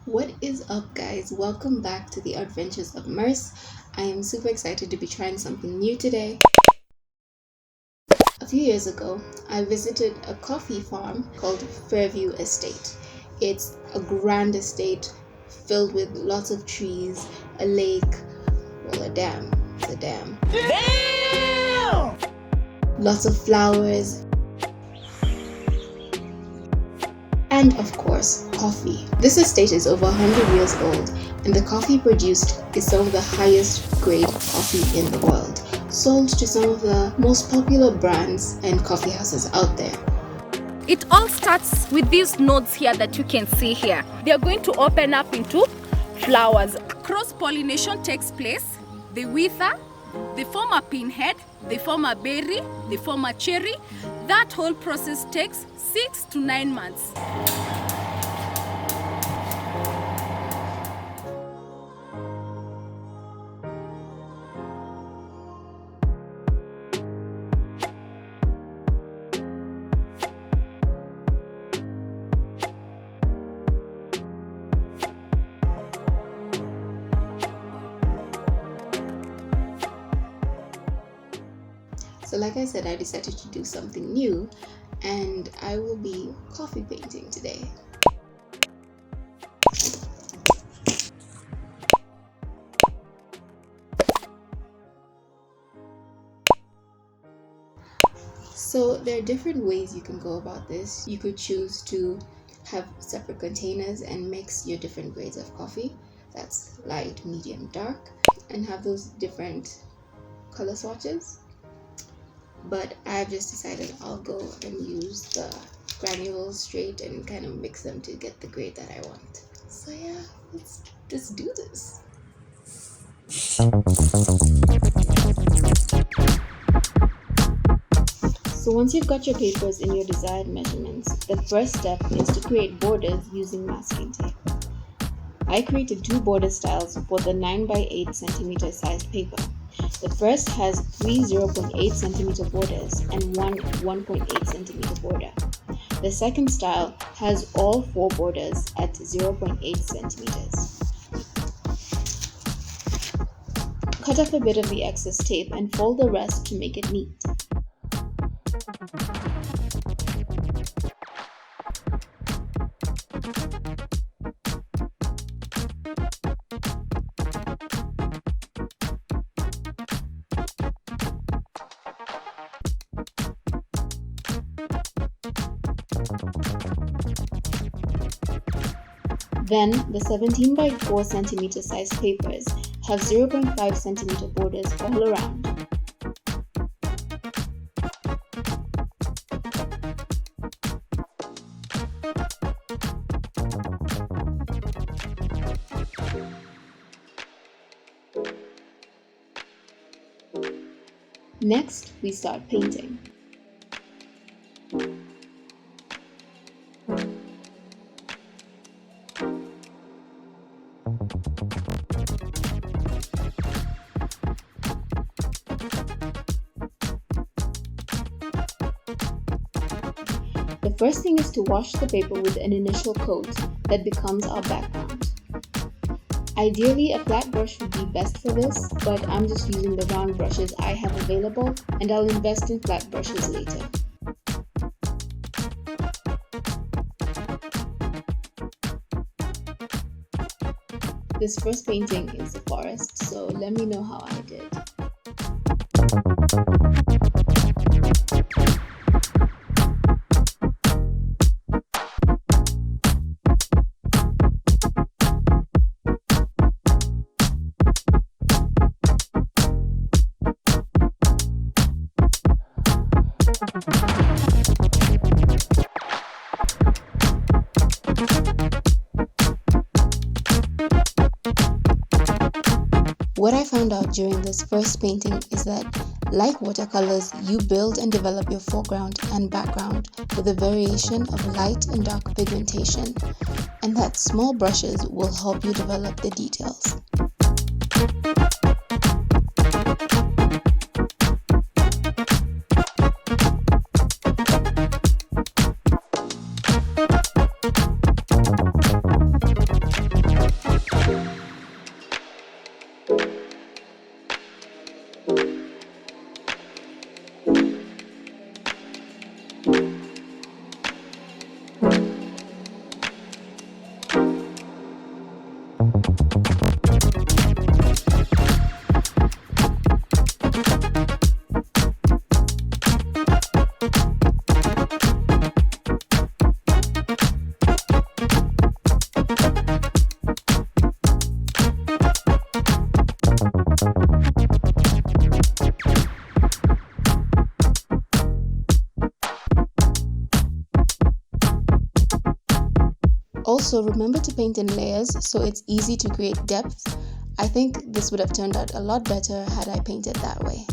What is up, guys? Welcome back to the Artventures of Merc. I am super excited to be trying something new today. A few years ago, I visited a coffee farm called Fairview Estate. It's a grand estate filled with lots of trees, a lake, well, a dam. It's a dam. Damn! Lots of flowers, and of course, coffee. This estate is over 100 years old, and the coffee produced is some of the highest grade coffee in the world, sold to some of the most popular brands and coffee houses out there. It all starts with these nodes here that you can see here. They are going to open up into flowers. Cross-pollination takes place. They wither, they form a pinhead, they form a berry, they form a cherry. That whole process takes 6 to 9 months. So like I said, I decided to do something new, and I will be coffee painting today. So there are different ways you can go about this. You could choose to have separate containers and mix your different grades of coffee. That's light, medium, dark, and have those different color swatches. But I've just decided I'll go and use the granules straight and kind of mix them to get the grade that I want. So yeah, let's just do this. So once you've got your papers in your desired measurements, the first step is to create borders using masking tape. I created 2 border styles for the 9 by 8 centimeter sized paper. The first has 3 0.8 centimeter borders and one 1.8 centimeter border. The second style has all 4 borders at 0.8 centimeters. Cut off a bit of the excess tape and fold the rest to make it neat. Then, the 17 by 4 centimeter sized papers have 0.5 centimeter borders all around. Next, we start painting. The first thing is to wash the paper with an initial coat that becomes our background. Ideally, a flat brush would be best for this, but I'm just using the round brushes I have available, and I'll invest in flat brushes later. This first painting is the forest, so let me know how I did. What I found out during this first painting is that, like watercolors, you build and develop your foreground and background with a variation of light and dark pigmentation, and that small brushes will help you develop the details. Also, remember to paint in layers so it's easy to create depth. I think this would have turned out a lot better had I painted that way.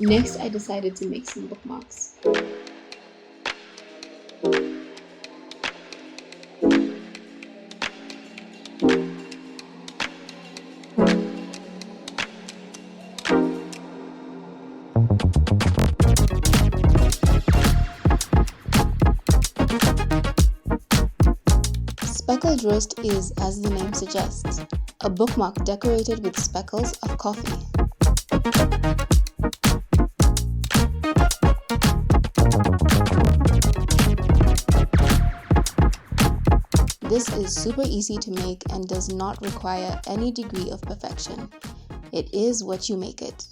Next, I decided to make some bookmarks. Speckled roast is, as the name suggests, a bookmark decorated with speckles of coffee. This is super easy to make and does not require any degree of perfection. It is what you make it.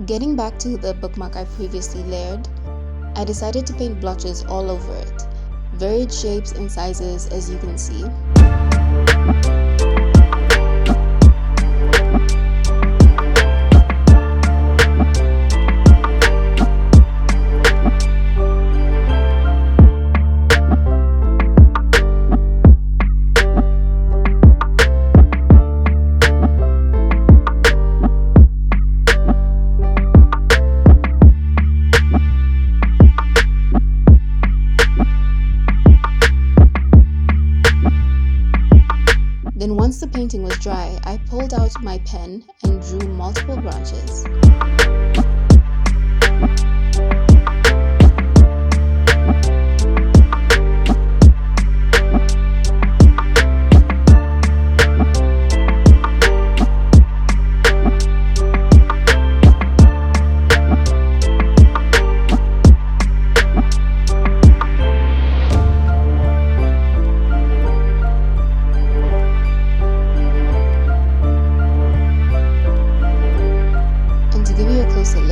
Getting back to the bookmark I previously layered, I decided to paint blotches all over it, varied shapes and sizes as you can see. Then once the painting was dry, I pulled out my pen and drew multiple branches. closer look,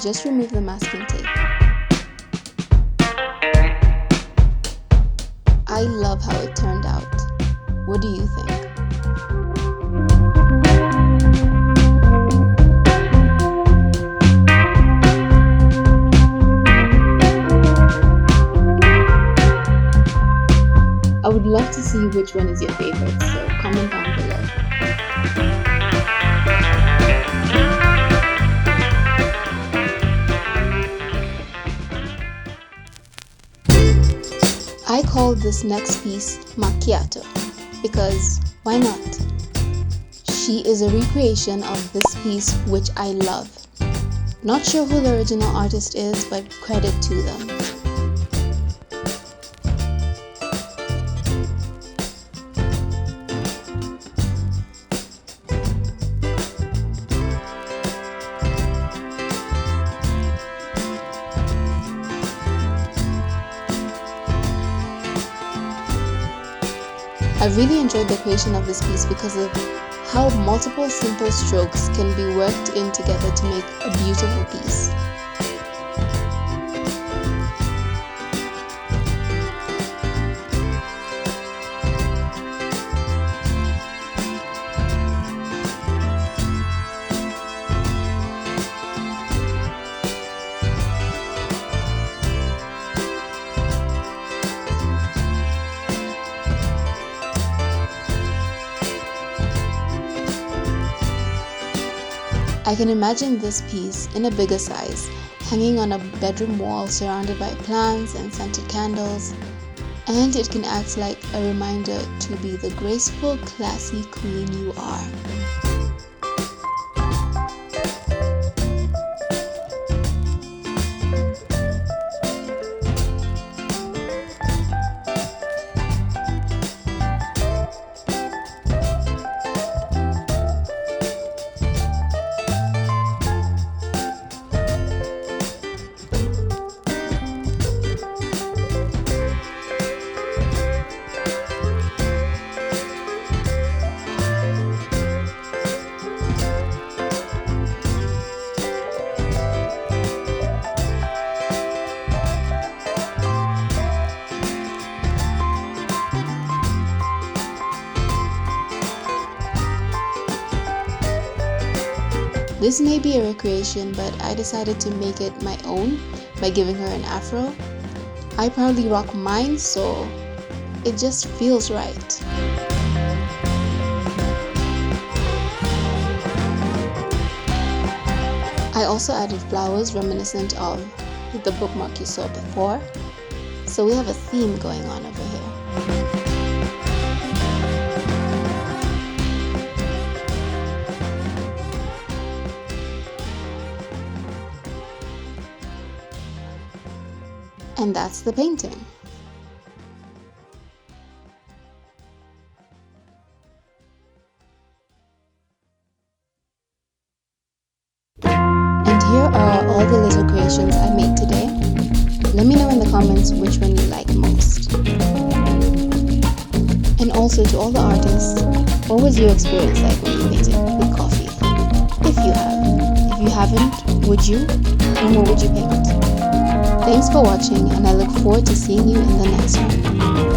just remove the masking tape. I love how it turned out. What do you think? I would love to see which one is your favorite, so comment down below. I call this next piece Macchiato because why not? She is a recreation of this piece which I love. Not sure who the original artist is, but credit to them. I really enjoyed the creation of this piece because of how multiple simple strokes can be worked in together to make a beautiful piece. I can imagine this piece in a bigger size, hanging on a bedroom wall surrounded by plants and scented candles, and it can act like a reminder to be the graceful, classy queen you are. This may be a recreation, but I decided to make it my own by giving her an afro. I proudly rock mine, so it just feels right. I also added flowers reminiscent of the bookmark you saw before, so we have a theme going on over here. And that's the painting. And here are all the little creations I made today. Let me know in the comments which one you like most. And also to all the artists, what was your experience like when you painted with coffee? If you have. If you haven't, would you? And what would you paint? Thanks for watching, and I look forward to seeing you in the next one.